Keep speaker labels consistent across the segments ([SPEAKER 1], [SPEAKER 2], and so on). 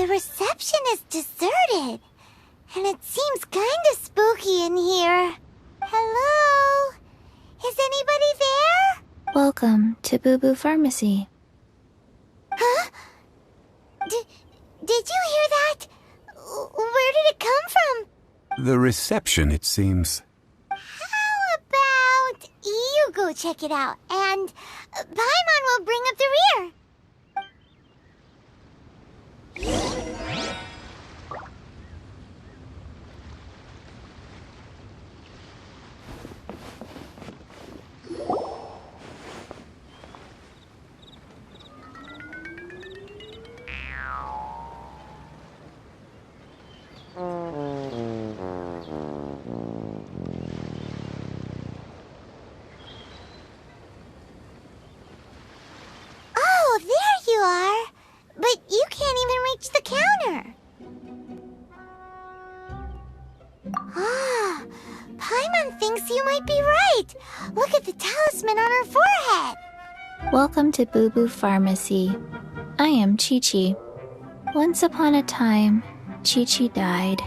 [SPEAKER 1] The reception is deserted, and it seems kinda spooky in here. Hello? Is anybody there?
[SPEAKER 2] Welcome to Bubu Pharmacy.
[SPEAKER 1] Huh? Did you hear that? Where did it come from?
[SPEAKER 3] The reception, it seems.
[SPEAKER 1] How about you go check it out, and Paimon will bring up the rear. Oh, there you are. But you can't even reach the counter. Ah, Paimon thinks you might be right. Look at the talisman on her forehead.
[SPEAKER 2] Welcome to Bubu Pharmacy. I am Chi-Chi. Once upon a time, Chi-Chi died.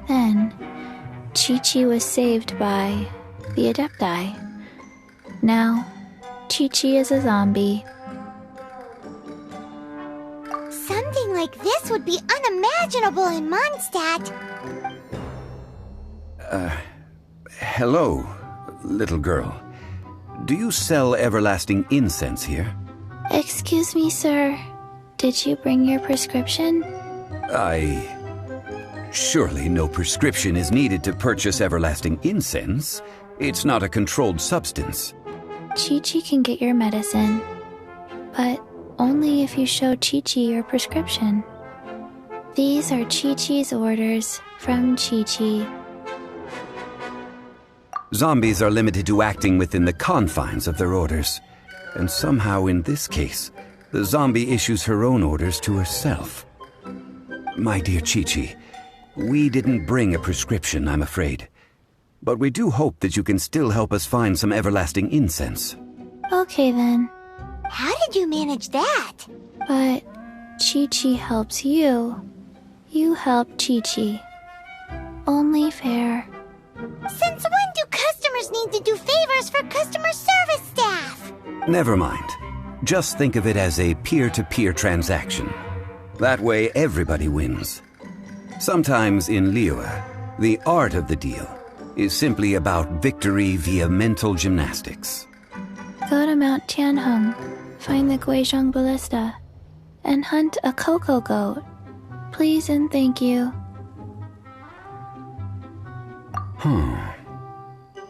[SPEAKER 2] Then, Chi-Chi was saved by the Adepti. Now, Chi-Chi is a zombie.
[SPEAKER 1] Something like this would be unimaginable in Mondstadt.
[SPEAKER 3] Hello, little girl. Do you sell everlasting incense here?
[SPEAKER 2] Excuse me, sir. Did you bring your prescription?
[SPEAKER 3] Surely no prescription is needed to purchase everlasting incense. It's not a controlled substance.
[SPEAKER 2] Chi-Chi can get your medicine, but only if you show Chi-Chi your prescription. These are Chi-Chi's orders from Chi-Chi.
[SPEAKER 3] Zombies are limited to acting within the confines of their orders. And somehow in this case, the zombie issues her own orders to herself. My dear Chi-Chi, we didn't bring a prescription, I'm afraid. But we do hope that you can still help us find some everlasting incense.
[SPEAKER 2] Okay then,
[SPEAKER 1] How did you manage that?
[SPEAKER 2] but Chi-Chi helps you. You help Chi-Chi. Only fair.
[SPEAKER 1] Since when do customers need to do favors for customer service staff?
[SPEAKER 3] Never mind. Just think of it as a peer-to-peer transaction. That way everybody wins. Sometimes in Liyue, the art of the deal is simply about victory via mental gymnastics.
[SPEAKER 2] Go to Mount Tianheng, find the Guizhong Ballista, and hunt a cocoa goat. Please and thank you.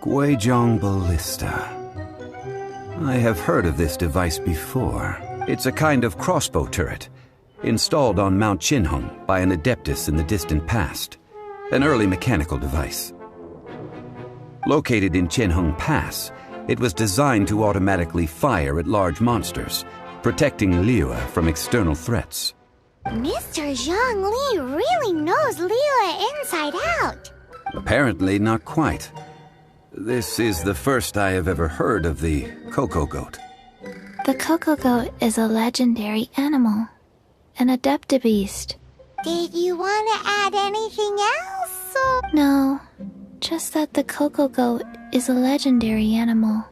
[SPEAKER 3] Guizhong Ballista. I have heard of this device before. It's a kind of crossbow turret, installed on Mount Qinhong by an adeptus in the distant past, an early mechanical device. Located in Qinhong Pass, it was designed to automatically fire at large monsters, protecting Liyue from external threats.
[SPEAKER 1] Mr. Zhang Li really knows Liyue inside out.
[SPEAKER 3] Apparently not quite. This is the first I have ever heard of the cocoa goat.
[SPEAKER 2] The cocoa goat is a legendary animal, an adeptibeast.
[SPEAKER 1] Did you want to add anything else? Or...
[SPEAKER 2] No, just that the cocoa goat is a legendary animal.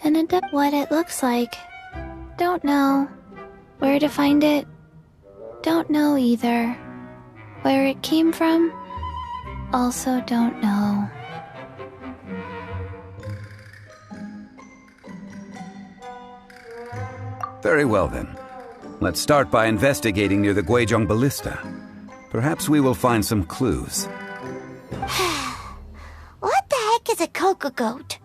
[SPEAKER 2] An adept what it looks like. Don't know. Where to find it? Don't know either. Where it came from? Also don't know.
[SPEAKER 3] Very well then. Let's start by investigating near the Guizhong Ballista. Perhaps we will find some clues.
[SPEAKER 1] What the heck is a cocoa goat?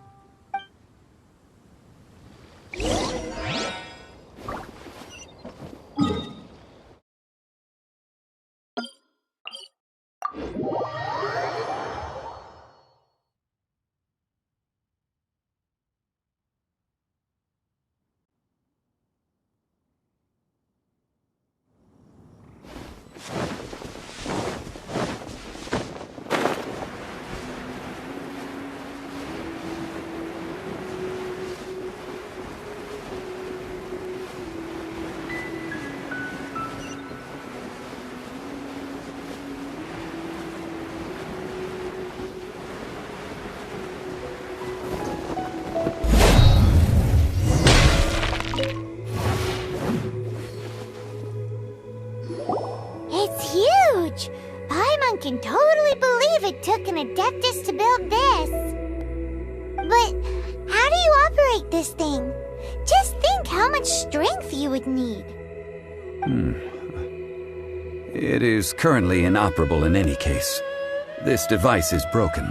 [SPEAKER 1] can totally believe it took an Adeptus to build this. But how do you operate this thing? Just think how much strength you would need.
[SPEAKER 3] It is currently inoperable in any case. This device is broken.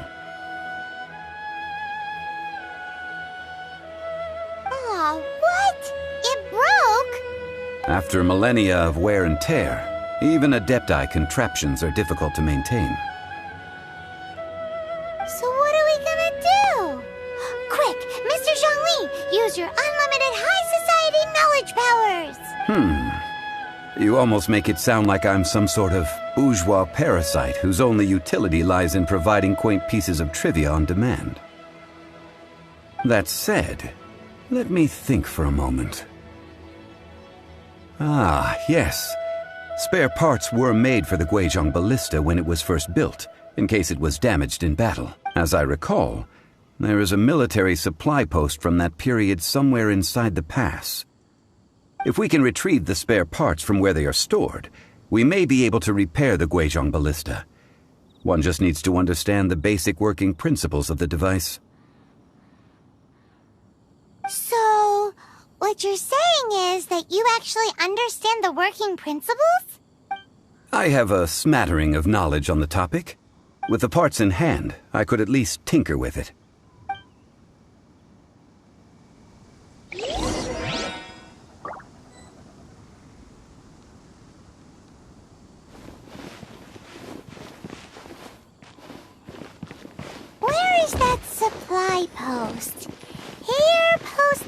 [SPEAKER 1] Aw, what? It broke?
[SPEAKER 3] After millennia of wear and tear, even Adepti contraptions are difficult to maintain.
[SPEAKER 1] So what are we gonna do? Quick, Mr. Zhongli, use your unlimited high society knowledge powers!
[SPEAKER 3] You almost make it sound like I'm some sort of bourgeois parasite whose only utility lies in providing quaint pieces of trivia on demand. That said, let me think for a moment. Ah, yes. Spare parts were made for the Guizhong Ballista when it was first built, in case it was damaged in battle. As I recall, there is a military supply post from that period somewhere inside the pass. If we can retrieve the spare parts from where they are stored, we may be able to repair the Guizhong Ballista. One just needs to understand the basic working principles of the device.
[SPEAKER 1] So, what you're saying is that you actually understand the working principles?
[SPEAKER 3] I have a smattering of knowledge on the topic. With the parts in hand, I could at least tinker with it.
[SPEAKER 1] Where is that supply post? Here, post...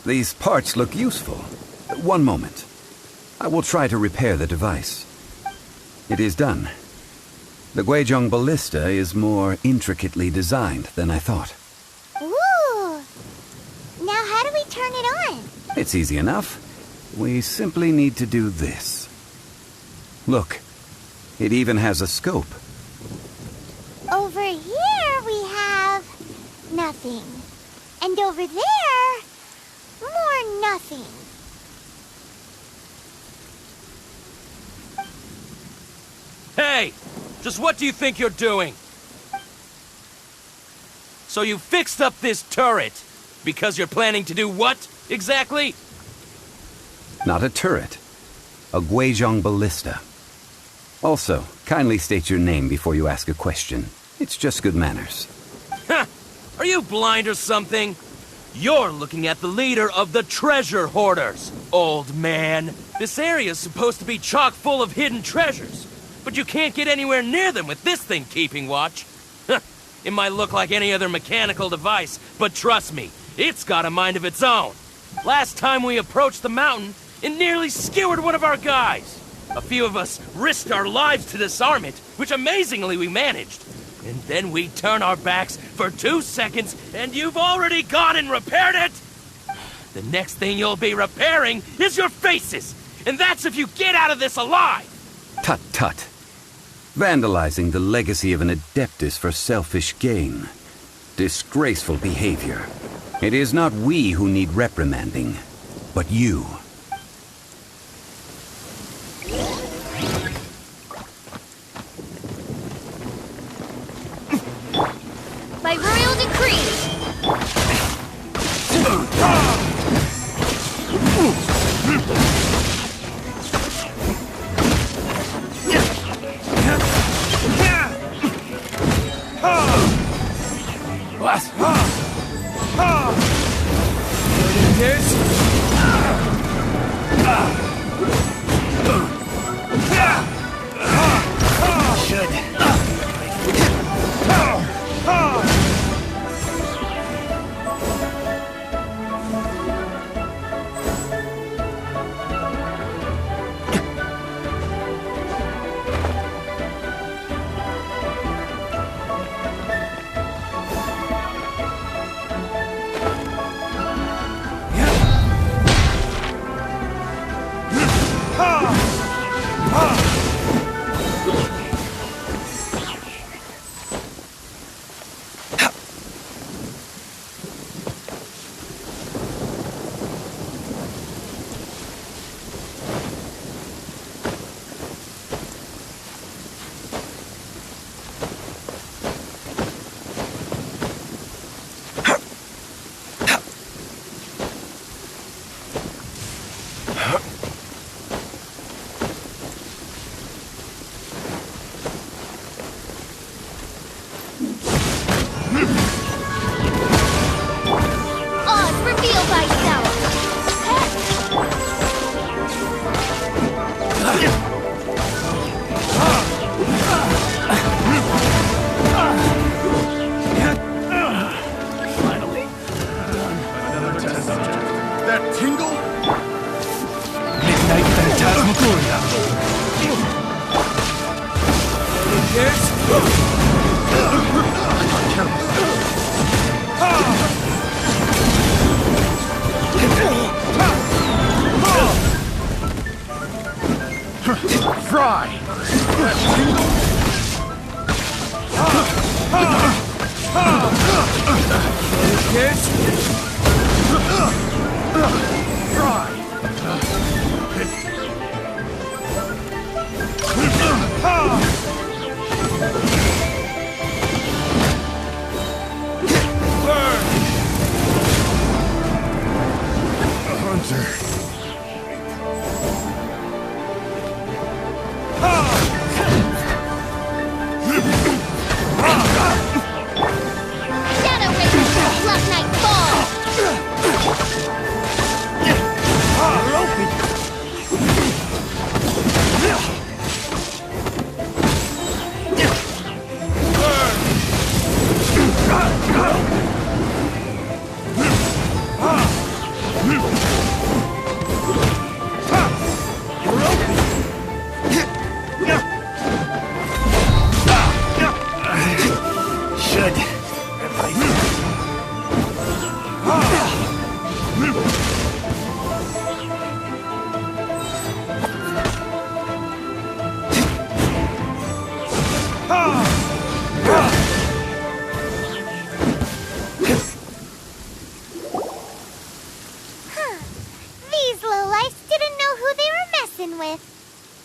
[SPEAKER 3] These parts look useful. One moment. I will try to repair the device. It is done. The Guizhong ballista is more intricately designed than I thought.
[SPEAKER 1] Ooh! Now how do we turn it on?
[SPEAKER 3] It's easy enough. We simply need to do this. Look, it even has a scope.
[SPEAKER 1] Over here we have nothing. And over there, more nothing.
[SPEAKER 4] Hey! Just what do you think you're doing? So you fixed up this turret because you're planning to do what, exactly?
[SPEAKER 3] Not a turret. A Guizhong ballista. Also, kindly state your name before you ask a question. It's just good manners.
[SPEAKER 4] Ha! Are you blind or something? You're looking at the leader of the treasure hoarders, old man. This area's supposed to be chock full of hidden treasures, but you can't get anywhere near them with this thing keeping watch. It might look like any other mechanical device, but trust me, it's got a mind of its own. Last time we approached the mountain, it nearly skewered one of our guys. A few of us risked our lives to disarm it, which amazingly we managed. And then we turn our backs for 2 seconds, and you've already gone and repaired it! The next thing you'll be repairing is your faces! And that's if you get out of this alive!
[SPEAKER 3] Tut tut. Vandalizing the legacy of an adeptus for selfish gain. Disgraceful behavior. It is not we who need reprimanding, but you.
[SPEAKER 1] By royal decree! Shadow Ranger, Love Night Fall!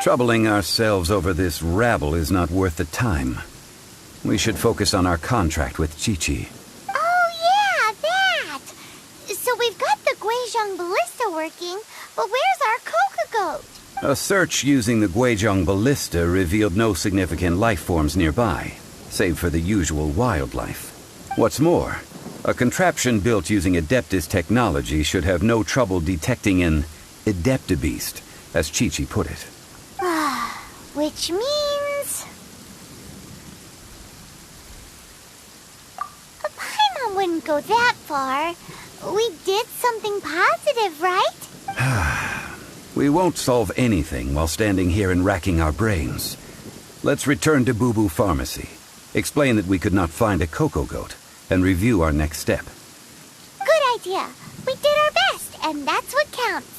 [SPEAKER 3] Troubling ourselves over this rabble is not worth the time. We should focus on our contract with Chi-Chi.
[SPEAKER 1] Oh yeah, that! So we've got the Guizhong ballista working, but where's our Coca goat?
[SPEAKER 3] A search using the Guizhong ballista revealed no significant life forms nearby, save for the usual wildlife. What's more, a contraption built using Adeptus technology should have no trouble detecting an Adeptabeast, as Chi-Chi put it.
[SPEAKER 1] Which means... Paimon wouldn't go that far. We did something positive, right?
[SPEAKER 3] We won't solve anything while standing here and racking our brains. Let's return to Bubu Pharmacy, explain that we could not find a Coco goat, and review our next step.
[SPEAKER 1] Good idea. We did our best, and that's what counts.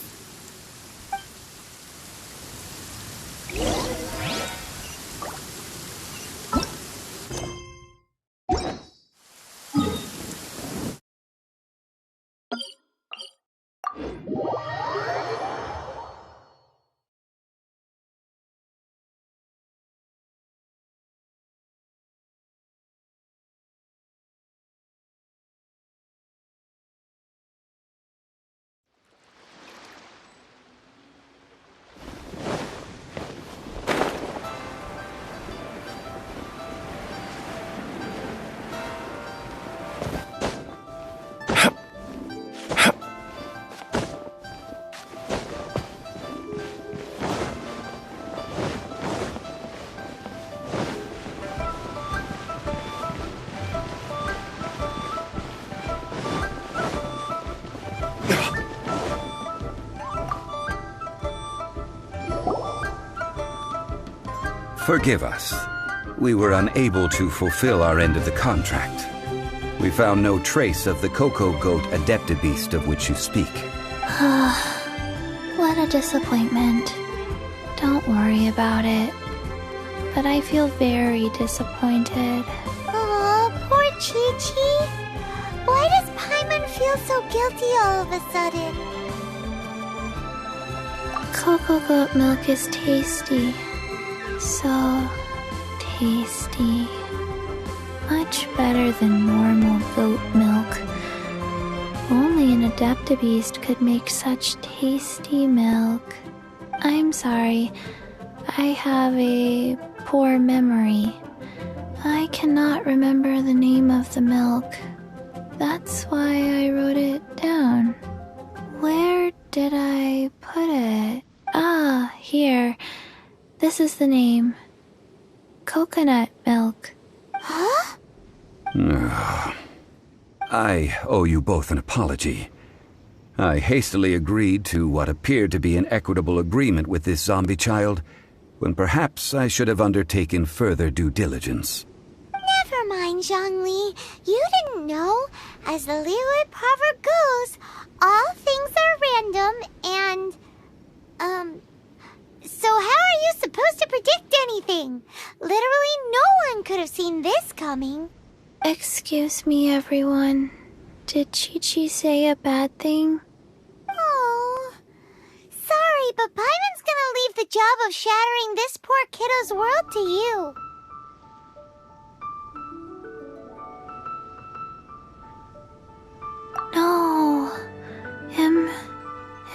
[SPEAKER 3] Forgive us. We were unable to fulfill our end of the contract. We found no trace of the Coco goat Adeptabeast of which you speak.
[SPEAKER 2] What a disappointment. Don't worry about it. But I feel very disappointed.
[SPEAKER 1] Aw, poor Chi-Chi. Why does Paimon feel so guilty all of a sudden?
[SPEAKER 2] Coco goat milk is tasty. So tasty. Much better than normal goat milk. Only an Adeptabeast could make such tasty milk. I'm sorry. I have a poor memory. I cannot remember the name of the milk. That's why I wrote it down. Where did I put it? Ah, here. This is the name. Coconut milk.
[SPEAKER 1] Huh?
[SPEAKER 3] I owe you both an apology. I hastily agreed to what appeared to be an equitable agreement with this zombie child, when perhaps I should have undertaken further due diligence.
[SPEAKER 1] Never mind, Zhongli. You didn't know. As the Liyue proverb goes, all things are random and... So how are you supposed to predict anything? Literally no one could have seen this coming.
[SPEAKER 2] Excuse me, everyone. Did Chi-Chi say a bad thing?
[SPEAKER 1] Oh, sorry, but Paimon's gonna leave the job of shattering this poor kiddo's world to you.
[SPEAKER 2] No.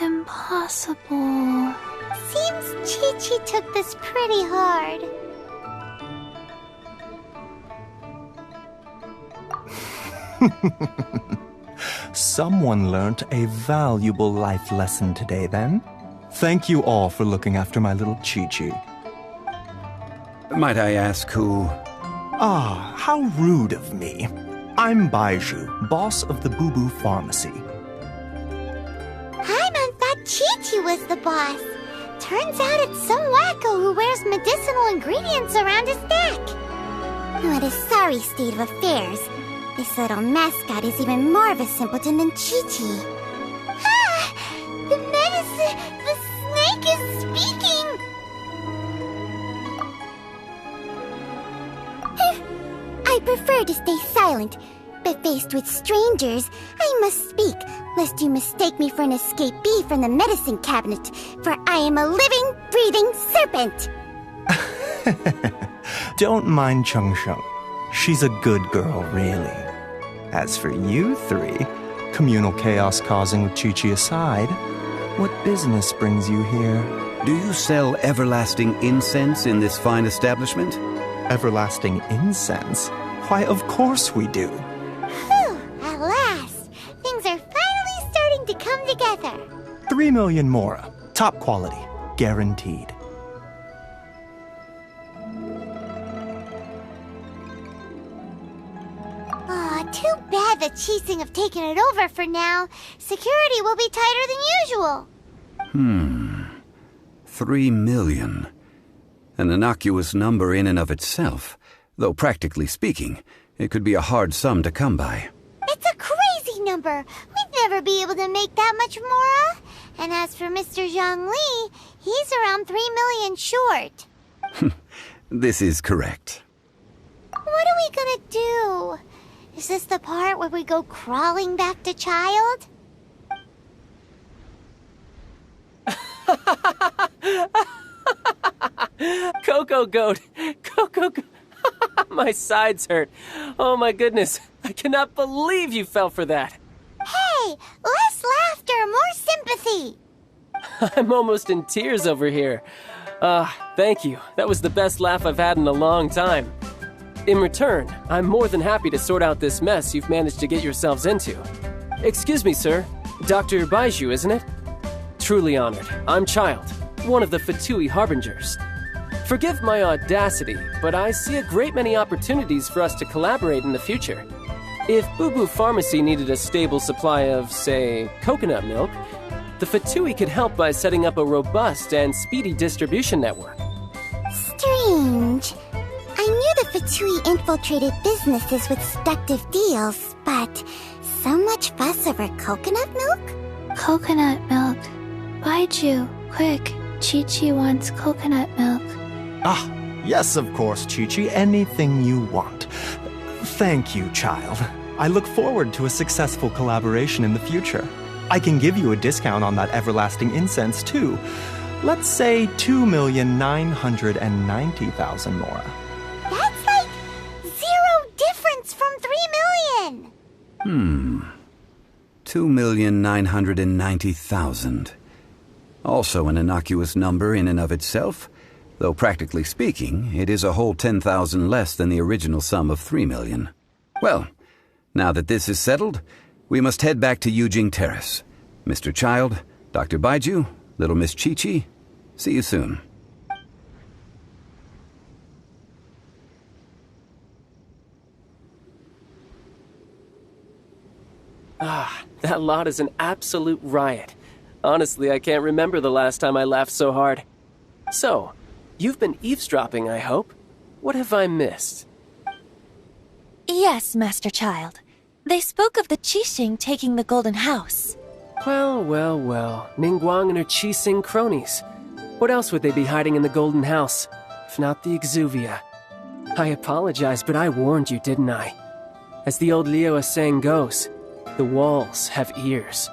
[SPEAKER 2] Impossible.
[SPEAKER 1] Seems Chi-Chi took this pretty hard.
[SPEAKER 5] Someone learnt a valuable life lesson today, then. Thank you all for looking after my little Chi-Chi.
[SPEAKER 3] Might I ask who...
[SPEAKER 5] Ah, how rude of me. I'm Baiju, boss of the Bubu Pharmacy.
[SPEAKER 1] Paimon thought Chi-Chi was the boss. Turns out it's some wacko who wears medicinal ingredients around his neck. What a sorry state of affairs. This little mascot is even more of a simpleton than Chi-Chi. Ah! The medicine... The snake is speaking! I prefer to stay silent. But faced with strangers, I must speak, lest you mistake me for an escapee from the medicine cabinet, for I am a living, breathing serpent!
[SPEAKER 5] Don't mind Chung Sheng. She's a good girl, really. As for you three, communal chaos causing with Chi-Chi aside, what business brings you here?
[SPEAKER 3] Do you sell everlasting incense in this fine establishment?
[SPEAKER 5] Everlasting incense? Why, of course we do.
[SPEAKER 1] Whew, at last! Things are finally starting to come together.
[SPEAKER 5] 3 million mora. Top quality. Guaranteed.
[SPEAKER 1] Aw, too bad the Chising have taken it over for now. Security will be tighter than usual.
[SPEAKER 3] 3 million. An innocuous number in and of itself, though practically speaking, it could be a hard sum to come by.
[SPEAKER 1] It's a crazy number. We'd never be able to make that much more. And as for Mr. Zhang Li, he's around 3 million short.
[SPEAKER 3] This is correct.
[SPEAKER 1] What are we gonna do? Is this the part where we go crawling back to child?
[SPEAKER 6] Coco Goat! Coco Goat! My sides hurt. Oh my goodness. I cannot believe you fell for that.
[SPEAKER 1] Hey, less laughter, more sympathy.
[SPEAKER 6] I'm almost in tears over here. Thank you. That was the best laugh I've had in a long time. In return, I'm more than happy to sort out this mess you've managed to get yourselves into. Excuse me, sir. Dr. Baiju, isn't it? Truly honored. I'm Child, one of the Fatui Harbingers. Forgive my audacity, but I see a great many opportunities for us to collaborate in the future. If Bubu Pharmacy needed a stable supply of, say, coconut milk, the Fatui could help by setting up a robust and speedy distribution network.
[SPEAKER 1] Strange. I knew the Fatui infiltrated businesses with seductive deals, but so much fuss over coconut milk?
[SPEAKER 2] Coconut milk. Baiju, quick. Chi-Chi wants coconut milk.
[SPEAKER 5] Ah, yes, of course, Chi-Chi. Anything you want. Thank you, child. I look forward to a successful collaboration in the future. I can give you a discount on that everlasting incense, too. Let's say 2,990,000 mora.
[SPEAKER 1] That's like 0 difference from 3 million.
[SPEAKER 3] 2,990,000. Also an innocuous number in and of itself, though practically speaking, it is a whole 10,000 less than the original sum of 3 million. Well, now that this is settled, we must head back to Yujing Terrace. Mr. Child, Dr. Baiju, little Miss Chi-Chi, see you soon.
[SPEAKER 6] That lot is an absolute riot. Honestly, I can't remember the last time I laughed so hard. So, you've been eavesdropping, I hope? What have I missed?
[SPEAKER 7] Yes, Master Child. They spoke of the Qixing taking the Golden House.
[SPEAKER 6] Well, well, well. Ningguang and her Qixing cronies. What else would they be hiding in the Golden House, if not the Exuvia? I apologize, but I warned you, didn't I? As the old Liyue saying goes, the walls have ears.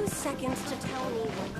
[SPEAKER 7] Seconds to tell me what...